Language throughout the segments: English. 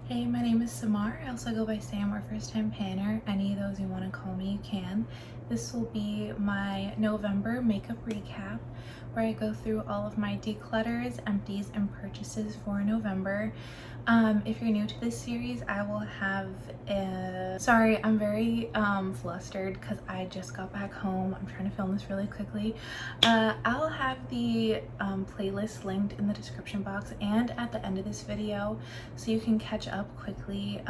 Hey, my name is Samar. I also go by Sam or First Time Panner. Any of those you want to call me, you can. This will be my November makeup recap where I go through all of my declutters, empties, and purchases for November. If you're new to this series, I will have sorry, I'm very flustered because I just got back home. I'm trying to film this really quickly. I'll have the playlist linked in the description box and at the end of this video so you can catch up quickly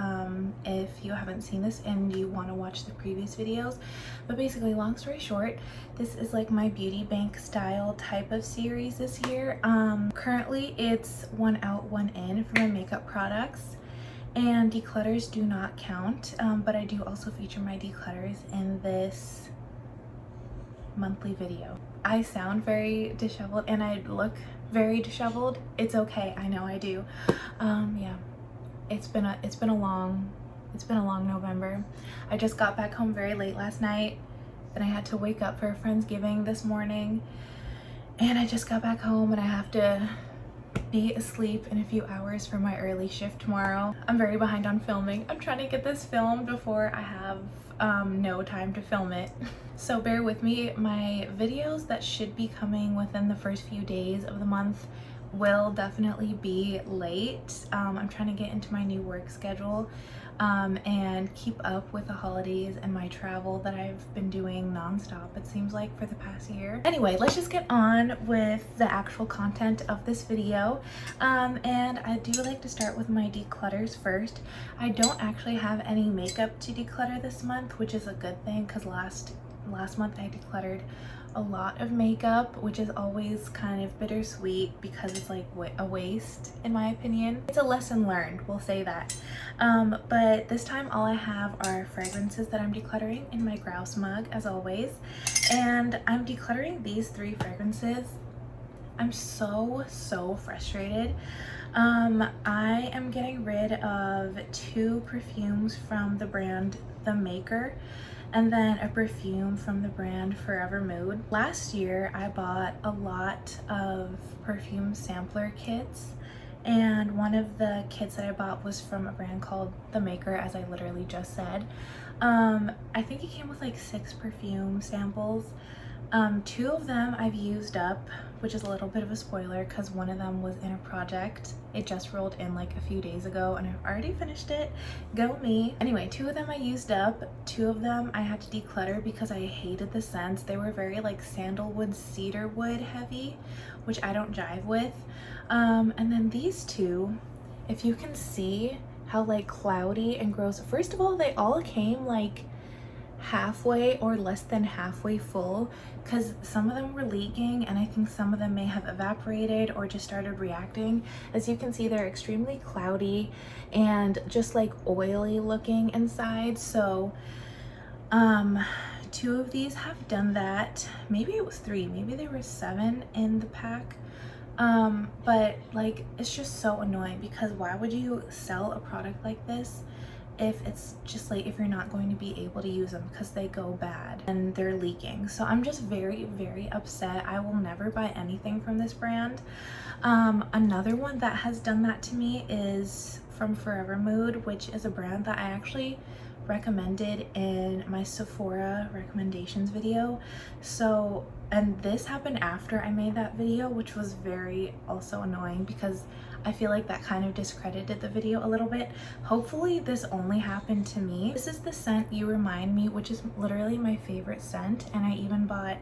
if you haven't seen this and you want to watch the previous videos. But basically, long story short, this is like my beauty bank style type of series this year. Currently it's one out, one in for my makeup products, and declutters do not count, but I do also feature my declutters in this monthly video. I sound very disheveled and I look very disheveled. It's okay, I know I do. Yeah, it's been a long November. I just got back home very late last night, then I had to wake up for a Friendsgiving this morning, and I just got back home and I have to be asleep in a few hours for my early shift tomorrow. I'm very behind on filming. I'm trying to get this filmed before I have no time to film it. So bear with me. My videos that should be coming within the first few days of the month will definitely be late. I'm trying to get into my new work schedule and keep up with the holidays and my travel that I've been doing nonstop, it seems like, for the past year. Anyway, let's just get on with the actual content of this video. And I do like to start with my declutters first. I don't actually have any makeup to declutter this month, which is a good thing because last month I decluttered a lot of makeup, which is always kind of bittersweet because it's like a waste in my opinion. It's a lesson learned, we'll say that. But this time all I have are fragrances that I'm decluttering in my grouse mug as always, and I'm decluttering these 3 fragrances. I'm so frustrated. I am getting rid of 2 perfumes from the brand The Maker, and then a perfume from the brand Forever Mood. Last year I bought a lot of perfume sampler kits, and one of the kits that I bought was from a brand called The Maker, as I literally just said. I think it came with like 6 perfume samples. 2 of them I've used up, which is a little bit of a spoiler because one of them was in a project. It just rolled in like a few days ago and I've already finished it. Go me. Anyway, 2 of them I used up. 2 of them I had to declutter because I hated the scents. They were very like sandalwood, cedarwood heavy, which I don't jive with. And then these 2, if you can see how like cloudy and gross. First of all, they all came like halfway or less than halfway full because some of them were leaking and I think some of them may have evaporated or just started reacting. As you can see, they're extremely cloudy and just like oily looking inside. So 2 of these have done that. Maybe it was 3, maybe there were 7 in the pack. But like, it's just so annoying because why would you sell a product like this if it's just like, if you're not going to be able to use them because they go bad and they're leaking. So I'm just very upset. I will never buy anything from this brand. Another one that has done that to me is from Forever Mood, which is a brand that I actually recommended in my Sephora recommendations video. So, and this happened after I made that video, which was very also annoying because I feel like that kind of discredited the video a little bit. Hopefully this only happened to me. This is the scent You Remind Me, which is literally my favorite scent, and I even bought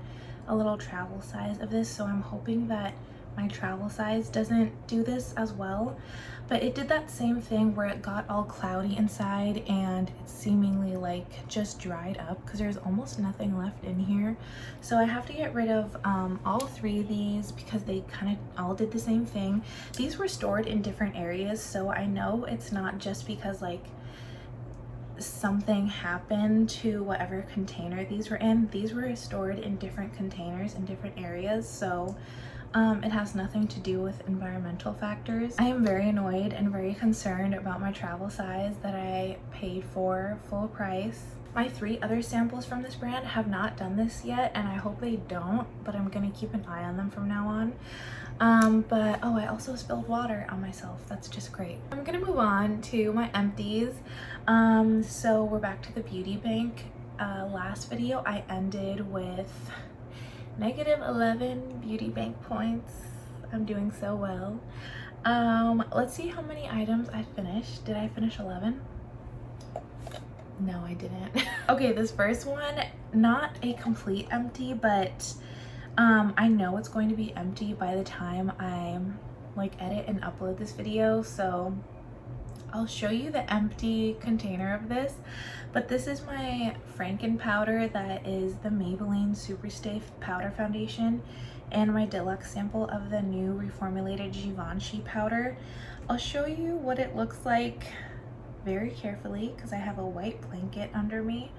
a little travel size of this, so I'm hoping that my travel size doesn't do this as well. But it did that same thing where it got all cloudy inside and it seemingly like just dried up because there's almost nothing left in here. So I have to get rid of all 3 of these because they kind of all did the same thing. These were stored in different areas, so I know it's not just because like something happened to whatever container these were in. These were stored in different containers in different areas. So It has nothing to do with environmental factors. I am very annoyed and very concerned about my travel size that I paid for full price. My 3 other samples from this brand have not done this yet, and I hope they don't, but I'm gonna keep an eye on them from now on. But oh, I also spilled water on myself. That's just great. I'm gonna move on to my empties. So we're back to the beauty bank. Last video I ended with -11 beauty bank points. I'm doing so well. Let's see how many items I finished. Did I finish 11? No, I didn't. Okay, this first one, not a complete empty, but I know it's going to be empty by the time I like edit and upload this video, so I'll show you the empty container of this. But this is my Franken powder that is the Maybelline Superstay Powder Foundation, and my deluxe sample of the new reformulated Givenchy powder. I'll show you what it looks like very carefully because I have a white blanket under me.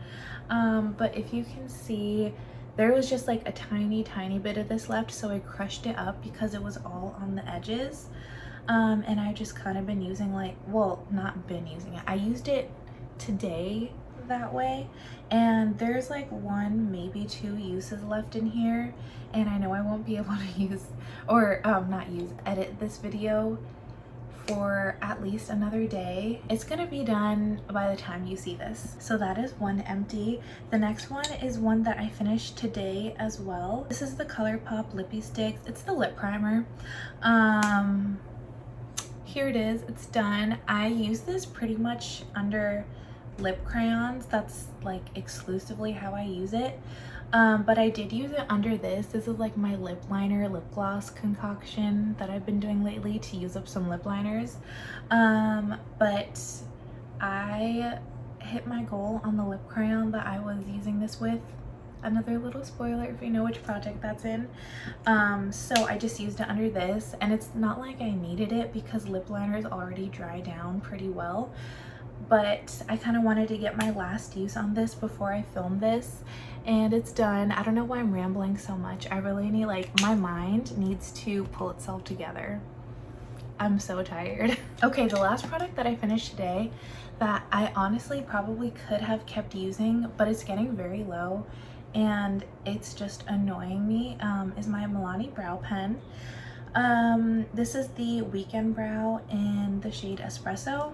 But if you can see, there was just like a tiny bit of this left, so I crushed it up because it was all on the edges. And I just kind of been using like, well, not been using it, I used it today that way, and there's like 1, maybe 2 uses left in here, and I know I won't be able to use, or edit this video for at least another day. It's gonna be done by the time you see this. So that is one empty. The next one is one that I finished today as well. This is the ColourPop Lippy Sticks. It's the lip primer. Here it is, it's done. I use this pretty much under lip crayons. That's like exclusively how I use it. But I did use it under this. This is like my lip liner, lip gloss concoction that I've been doing lately to use up some lip liners. But I hit my goal on the lip crayon that I was using this with. Another little spoiler if you know which project that's in. So I just used it under this, and it's not like I needed it because lip liners already dry down pretty well. But I kind of wanted to get my last use on this before I film this, and it's done. I don't know why I'm rambling so much. I really need, like, my mind needs to pull itself together. I'm so tired. Okay, the last product that I finished today that I honestly probably could have kept using, but it's getting very low and it's just annoying me, is my Milani brow pen. This is the Weekend Brow in the shade Espresso.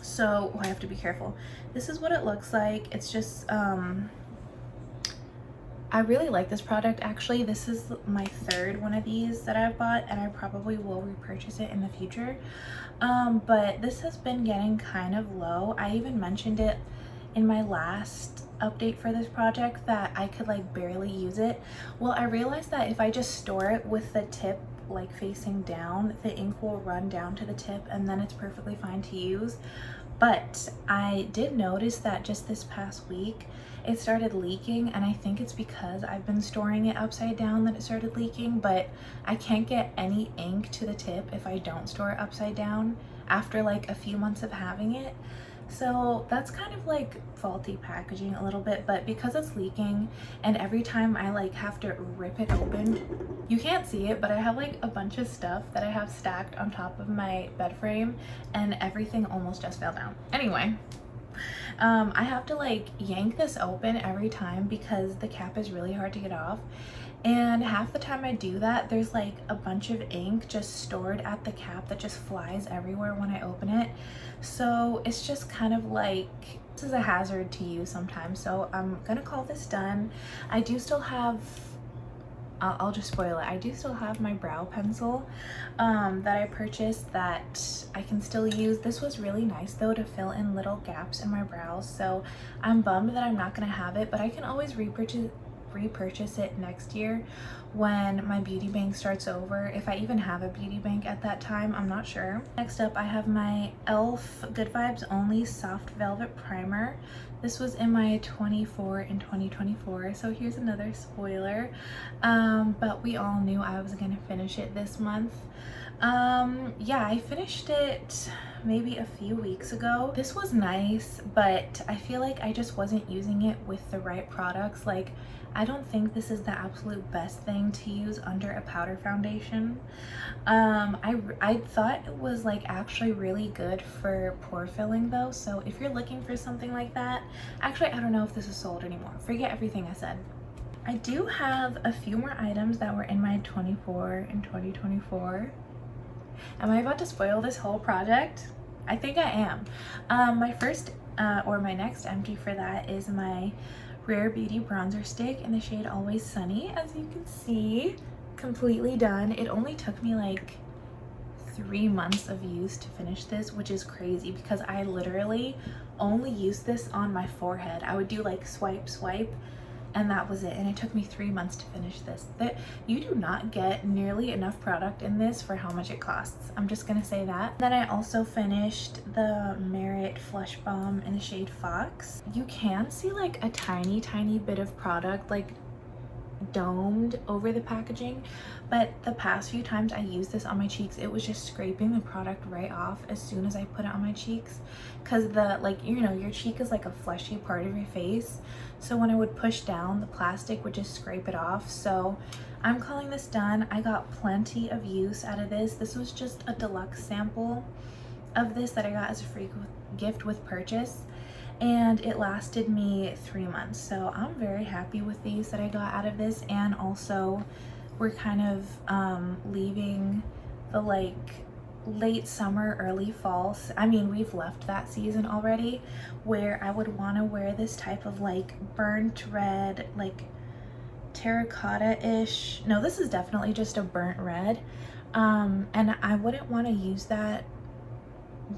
So, I have to be careful. This is what it looks like. It's just, I really like this product actually. This is my 3rd one of these that I've bought, and I probably will repurchase it in the future. But this has been getting kind of low. I even mentioned it in my last update for this project that I could like barely use it. Well, I realized that if I just store it with the tip like facing down, the ink will run down to the tip and then it's perfectly fine to use. But I did notice that just this past week it started leaking, and I think it's because I've been storing it upside down that it started leaking. But I can't get any ink to the tip if I don't store it upside down after like a few months of having it. So that's kind of like faulty packaging a little bit, but because it's leaking and every time I like have to rip it open, you can't see it, but I have like a bunch of stuff that I have stacked on top of my bed frame and everything almost just fell down. Anyway, I have to like yank this open every time because the cap is really hard to get off. And half the time I do that, there's like a bunch of ink just stored at the cap that just flies everywhere when I open it. So it's just kind of like, this is a hazard to use sometimes. So I'm gonna call this done. I do still have, I'll just spoil it. I do still have my brow pencil that I purchased that I can still use. This was really nice though to fill in little gaps in my brows. So I'm bummed that I'm not gonna have it, but I can always repurchase it next year when my beauty bank starts over, if I even have a beauty bank at that time, I'm not sure. Next up I have my e.l.f. Good Vibes Only Soft Velvet Primer. This was in my 24 and 2024, so here's another spoiler. But we all knew I was gonna finish it this month. Yeah, I finished it maybe a few weeks ago. This was nice, but I feel like I just wasn't using it with the right products. Like, I don't think this is the absolute best thing to use under a powder foundation. I thought it was like actually really good for pore filling though. So if you're looking for something like that, actually, I don't know if this is sold anymore. Forget everything I said. I do have a few more items that were in my 24 and 2024. Am I about to spoil this whole project? I think I am. My first or my next empty for that is my Rare Beauty bronzer stick in the shade Always Sunny. As you can see, completely done. It only took me like 3 months of use to finish this, which is crazy because I literally only used this on my forehead. I would do like swipe, swipe, and that was it. And it took me 3 months to finish this. That you do not get nearly enough product in this for how much it costs. I'm just gonna say that. Then I also finished the Merit Flush Balm in the shade Fox. You can see like a tiny bit of product like domed over the packaging, but the past few times I used this on my cheeks, it was just scraping the product right off as soon as I put it on my cheeks, because the, like, you know, your cheek is like a fleshy part of your face, so when I would push down, the plastic would just scrape it off. So I'm calling this done. I got plenty of use out of this. This was just a deluxe sample of this that I got as a free gift with purchase, and it lasted me 3 months. So I'm very happy with these that I got out of this. And also we're kind of leaving the like late summer, early fall. I mean, we've left that season already where I would want to wear this type of like burnt red, like terracotta-ish. No, this is definitely just a burnt red. And I wouldn't want to use that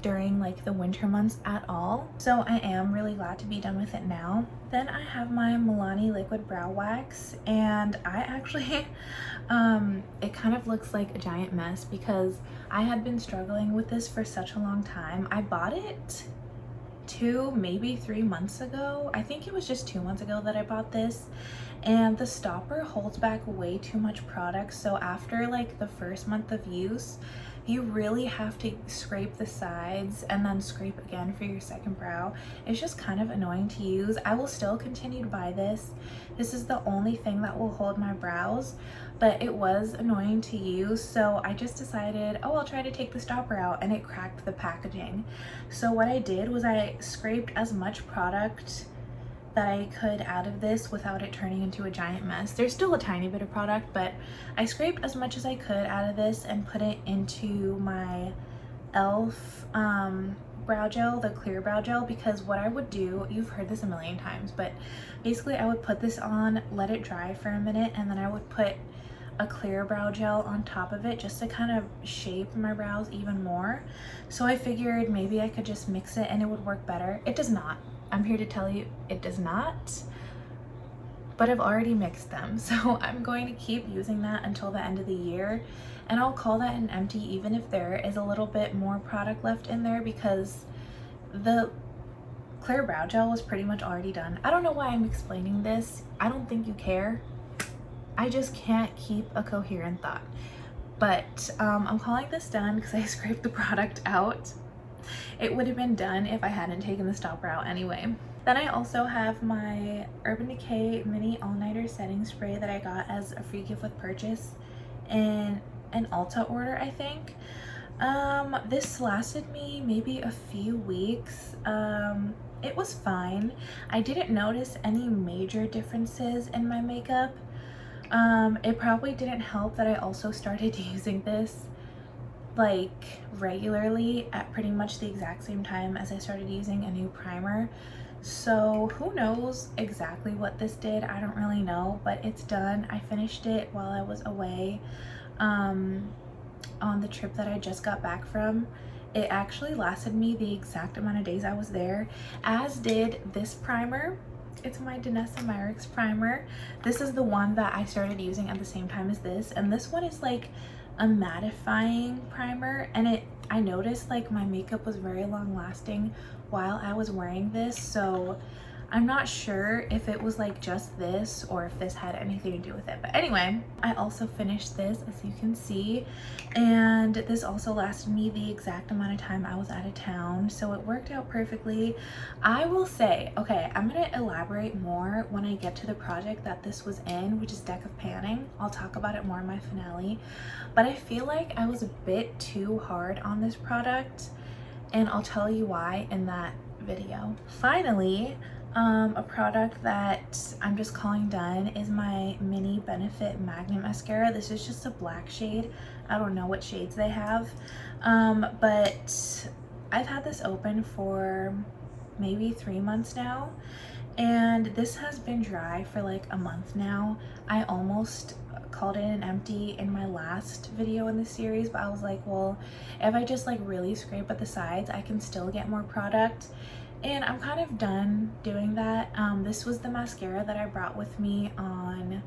during like the winter months at all. So I am really glad to be done with it now. Then I have my Milani liquid brow wax, and I actually it kind of looks like a giant mess because I had been struggling with this for such a long time. I bought it 2, maybe 3 months ago. I think it was just 2 months ago that I bought this, and the stopper holds back way too much product. So after like the first month of use, you really have to scrape the sides and then scrape again for your second brow. It's just kind of annoying to use. I will still continue to buy this. This is the only thing that will hold my brows, but it was annoying to use. So I just decided, oh, I'll try to take the stopper out, and it cracked the packaging. So what I did was I scraped as much product that I could out of this without it turning into a giant mess. There's still a tiny bit of product, but I scraped as much as I could out of this and put it into my e.l.f. Brow gel, the clear brow gel, because what I would do, you've heard this a million times, but basically I would put this on, let it dry for a minute, and then I would put a clear brow gel on top of it just to kind of shape my brows even more. So I figured maybe I could just mix it and it would work better. It does not. I'm here to tell you it does not, but I've already mixed them. So I'm going to keep using that until the end of the year, and I'll call that an empty even if there is a little bit more product left in there, because the clear brow gel was pretty much already done. I don't know why I'm explaining this. I don't think you care. I just can't keep a coherent thought. But I'm calling this done because I scraped the product out. It would have been done if I hadn't taken the stopper out anyway. Then I also have my Urban Decay Mini All-Nighter Setting Spray that I got as a free gift with purchase in an Ulta order, I think. This lasted me maybe a few weeks. It was fine. I didn't notice any major differences in my makeup. It probably didn't help that I also started using this like regularly at pretty much the exact same time as I started using a new primer. So who knows exactly what this did. I don't really know, but it's done. I finished it while I was away on the trip that I just got back from. It actually lasted me the exact amount of days I was there, as did this primer. It's my Danessa Myricks primer. This is the one that I started using at the same time as this, and this one is like a mattifying primer, and I noticed like my makeup was very long lasting while I was wearing this, so I'm not sure if it was like just this or if this had anything to do with it. But anyway, I also finished this, as you can see, and this also lasted me the exact amount of time I was out of town, so it worked out perfectly. I will say, okay, I'm gonna elaborate more when I get to the project that this was in, which is Deck of Panning. I'll talk about it more in my finale, but I feel like I was a bit too hard on this product, and I'll tell you why in that video. Finally, a product that I'm just calling done is my Mini Benefit Magnet Mascara. This is just a black shade. I don't know what shades they have, but I've had this open for maybe 3 months now, and this has been dry for like a month now. I almost called it an empty in my last video in the series, but I was like, well, if I just like really scrape at the sides, I can still get more product. And I'm kind of done doing that. This was the mascara that I brought with me on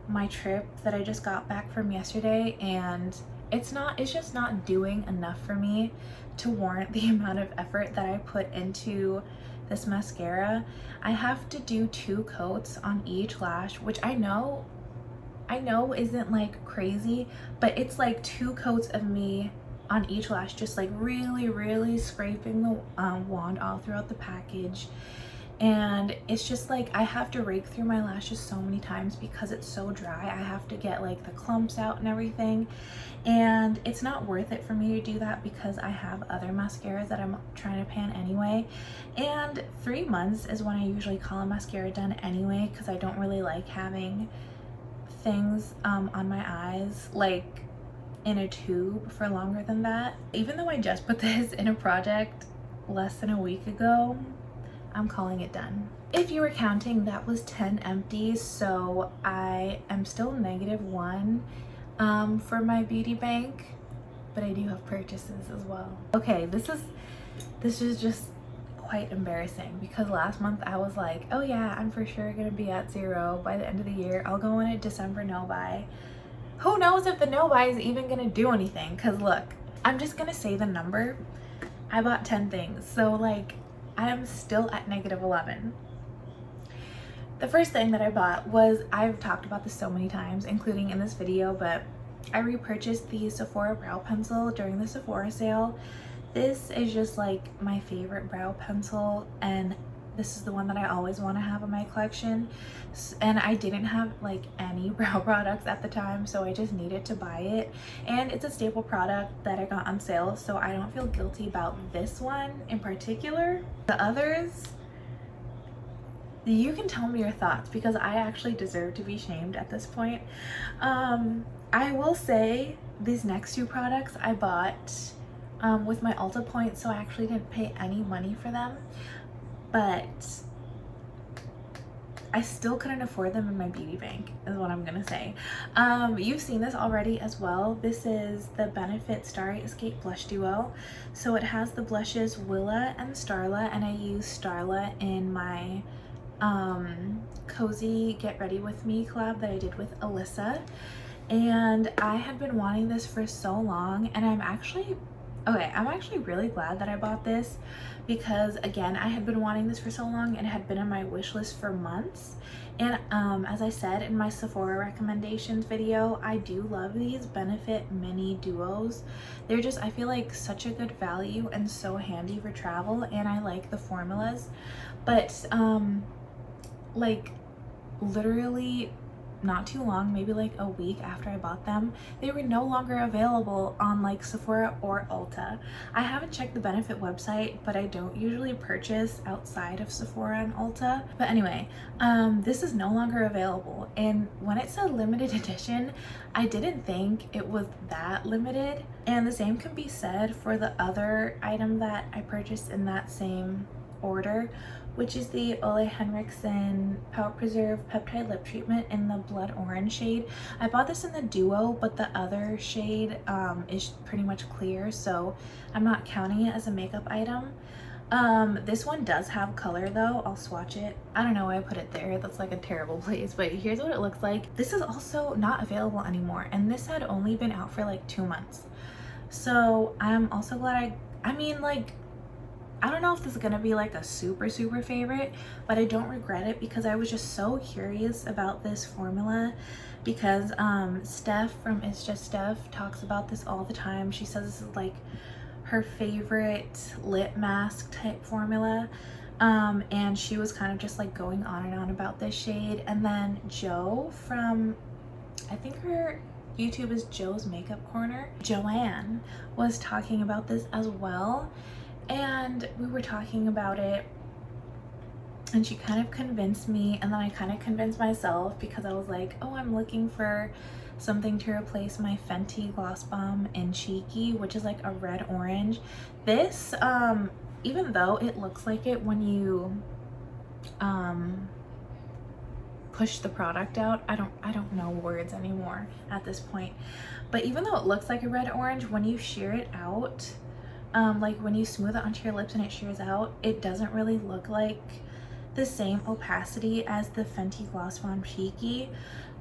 my trip that I just got back from yesterday, and it's just not doing enough for me to warrant the amount of effort that I put into this mascara. I have to do 2 coats on each lash, which I know isn't like crazy, but it's like 2 coats of me on each lash, just like really scraping the wand all throughout the package. And it's just like I have to rake through my lashes so many times because it's so dry. I have to get like the clumps out and everything, and it's not worth it for me to do that because I have other mascaras that I'm trying to pan anyway. And 3 months is when I usually call a mascara done anyway, because I don't really like having things on my eyes like in a tube for longer than that. Even though I just put this in a project less than a week ago, I'm calling it done. If you were counting, that was 10 empties, so I am still -1 for my beauty bank, but I do have purchases as well. Okay, this is just quite embarrassing because last month I was like, oh yeah, I'm for sure gonna be at 0 by the end of the year. I'll go in a December no buy. Who knows if the no buy is even gonna do anything? Because look, I'm just gonna say the number. I bought 10 things, so like I am still at -11. The first thing that I bought was, I've talked about this so many times, including in this video, but I repurchased the Sephora brow pencil during the Sephora sale. This is just like my favorite brow pencil, and this is the one that I always want to have in my collection. And I didn't have like any brow products at the time, so I just needed to buy it. And it's a staple product that I got on sale, so I don't feel guilty about this one in particular. The others, you can tell me your thoughts because I actually deserve to be shamed at this point. I will say these next 2 products I bought with my Ulta points, so I actually didn't pay any money for them, but I still couldn't afford them in my beauty bank is what I'm gonna say. You've seen this already as well. This is the Benefit Starry Escape Blush Duo. So it has the blushes Willa and Starla, and I use Starla in my Cozy Get Ready With Me collab that I did with Alyssa. And I had been wanting this for so long, and I'm actually really glad that I bought this because, again, I had been wanting this for so long and it had been on my wish list for months. And as I said in my Sephora recommendations video, I do love these Benefit Mini Duos. They're just, I feel like, such a good value and so handy for travel, and I like the formulas. But like literally not too long, maybe like a week after I bought them, they were no longer available on like Sephora or Ulta. I haven't checked the Benefit website, but I don't usually purchase outside of Sephora and Ulta. But anyway, this is no longer available, and when it said limited edition, I didn't think it was that limited. And the same can be said for the other item that I purchased in that same order, which is the Ole Henriksen Power Preserve Peptide Lip Treatment in the Blood Orange shade. I bought this in the duo, but the other shade is pretty much clear, so I'm not counting it as a makeup item. This one does have color though. I'll swatch it. I don't know why I put it there. That's like a terrible place, but here's what it looks like. This is also not available anymore, and this had only been out for like 2 months. So I'm also glad I mean, like, I don't know if this is gonna be like a super favorite, but I don't regret it because I was just so curious about this formula because Steph from It's Just Steph talks about this all the time. She says this is like her favorite lip mask type formula. And she was kind of just like going on and on about this shade. And then Joe from, I think her YouTube is Joe's Makeup Corner, Joanne, was talking about this as well. And we were talking about it and she kind of convinced me, and then I kind of convinced myself because I was like, oh, I'm looking for something to replace my Fenty Gloss Bomb in Cheeky, which is like a red orange. This, even though it looks like it when you push the product out, I don't know words anymore at this point, but even though it looks like a red orange, when you shear it out, like when you smooth it onto your lips and it shears out, it doesn't really look like the same opacity as the Fenty Gloss Bomb Cheeky.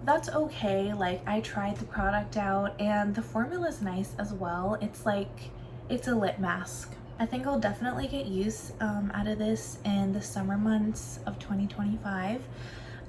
That's okay. Like, I tried the product out and the formula is nice as well. It's like, it's a lip mask. I think I'll definitely get use out of this in the summer months of 2025.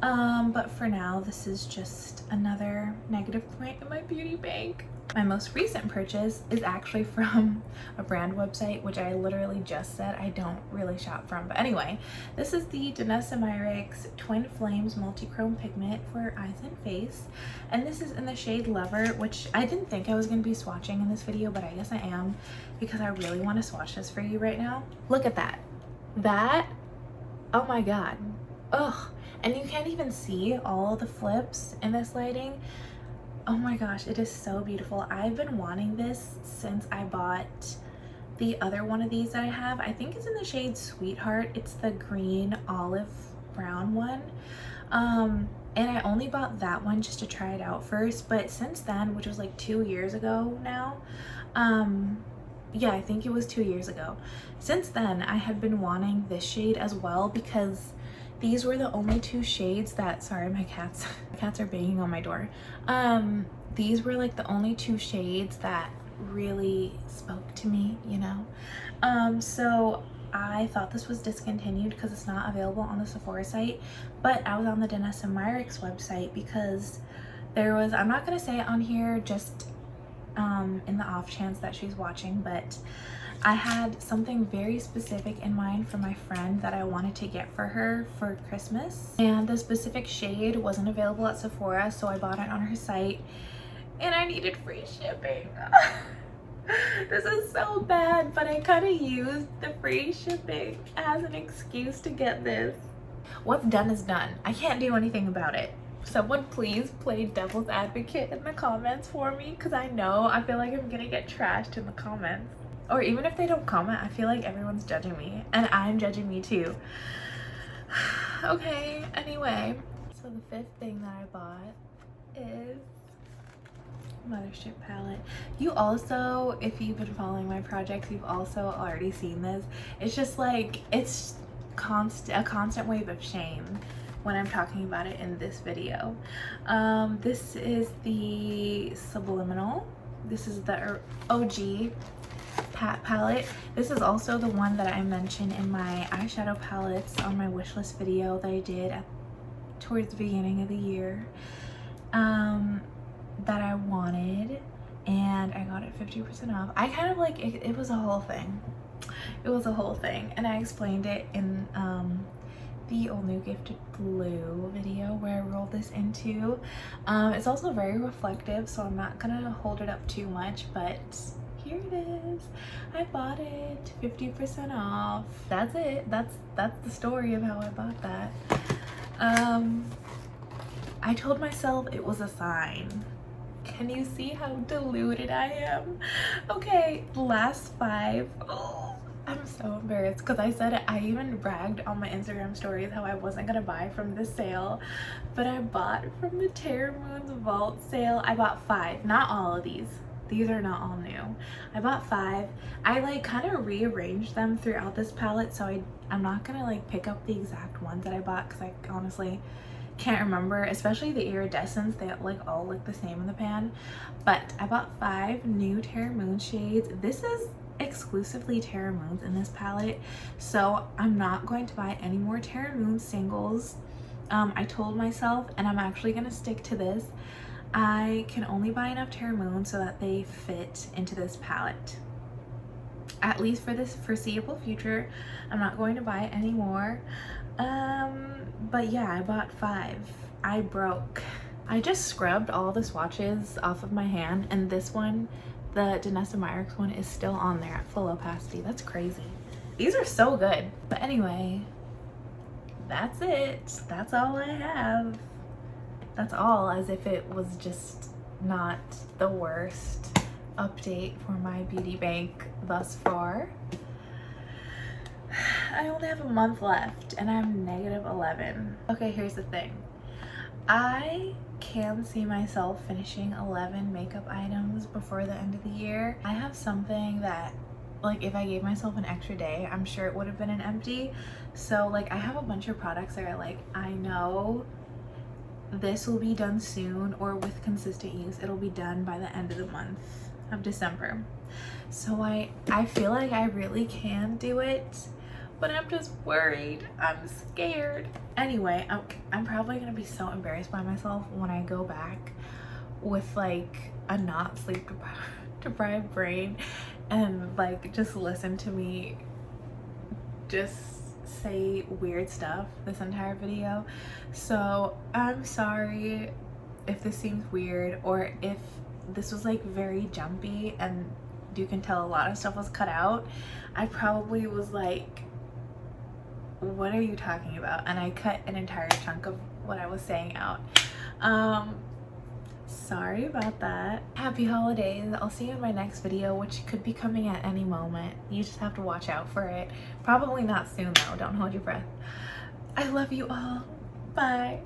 But for now, this is just another negative point in my beauty bank. My most recent purchase is actually from a brand website, which I literally just said I don't really shop from. But anyway, this is the Danessa Myricks Twin Flames Multi-Chrome Pigment for eyes and face. And this is in the shade Lover, which I didn't think I was going to be swatching in this video, but I guess I am because I really want to swatch this for you right now. Look at that. That, oh my god. Ugh. And you can't even see all the flips in this lighting. Oh my gosh, it is so beautiful. I've been wanting this since I bought the other one of these that I have. I think it's in the shade Sweetheart. It's the green olive brown one. And I only bought that one just to try it out first. But since then, which was like 2 years ago now, yeah, I think it was 2 years ago. Since then, I had been wanting this shade as well because these were the only two shades that, sorry, my cats are banging on my door. These were like the only two shades that really spoke to me, you know? So I thought this was discontinued because it's not available on the Sephora site, but I was on the Danessa Myricks website because there was, I'm not gonna say it on here just in the off chance that she's watching, but I had something very specific in mind for my friend that I wanted to get for her for Christmas, and the specific shade wasn't available at Sephora, so I bought it on her site and I needed free shipping. This is so bad, but I kind of used the free shipping as an excuse to get this. What's done is done. I can't do anything about it. Someone please play devil's advocate in the comments for me, because I feel like I'm gonna get trashed in the comments. Or even if they don't comment, I feel like everyone's judging me, and I'm judging me too. Okay, anyway. So the fifth thing that I bought is Mothership palette. You also, if you've been following my projects, you've also already seen this. It's just like, it's a constant wave of shame when I'm talking about it in this video. This is the Subliminal. This is the OG Pat palette. This is also the one that I mentioned in my eyeshadow palettes on my wishlist video that I did towards the beginning of the year, that I wanted, and I got it 50% off. I kind of like it, it was a whole thing. It was a whole thing, and I explained it in the Old New Gifted Blue video where I rolled this into. It's also very reflective, so I'm not gonna hold it up too much, but here it is. I bought it 50% off. That's it. That's the story of how I bought that. I told myself it was a sign. Can you see how deluded I am? Okay, the last 5. Oh, I'm so embarrassed because I said it. I even bragged on my Instagram stories how I wasn't gonna buy from the sale, but I bought from the Terra Moon's Vault sale. I bought 5, not all of these. These are not all new. I bought 5. I like kind of rearranged them throughout this palette, so I'm not gonna like pick up the exact ones that I bought because I honestly can't remember, especially the iridescents. They like all look the same in the pan. But I bought 5 new Terra Moon shades. This is exclusively Terra Moons in this palette, so I'm not going to buy any more Terra Moon singles. I told myself, and I'm actually gonna stick to this, I can only buy enough Terra Moon so that they fit into this palette. At least for this foreseeable future, I'm not going to buy any more. But yeah, I bought 5. I broke. I just scrubbed all the swatches off of my hand, and this one, the Danessa Myricks one, is still on there at full opacity. That's crazy. These are so good. But anyway, that's it. That's all I have. That's all, as if it was just not the worst update for my beauty bank thus far. I only have a month left and I'm -11. Okay, here's the thing. I can see myself finishing 11 makeup items before the end of the year. I have something that, like, if I gave myself an extra day, I'm sure it would have been an empty. So like, I have a bunch of products that are like, I know this will be done soon, or with consistent use it'll be done by the end of the month of December. So I feel like I really can do it, but I'm just worried. I'm scared. Anyway, I'm probably gonna be so embarrassed by myself when I go back with like a not sleep deprived brain and like just listen to me just say weird stuff this entire video. So I'm sorry if this seems weird, or if this was like very jumpy and you can tell a lot of stuff was cut out. I probably was like, what are you talking about? And I cut an entire chunk of what I was saying out. Sorry about that. Happy holidays. I'll see you in my next video, which could be coming at any moment. You just have to watch out for it. Probably not soon though. Don't hold your breath. I love you all. Bye.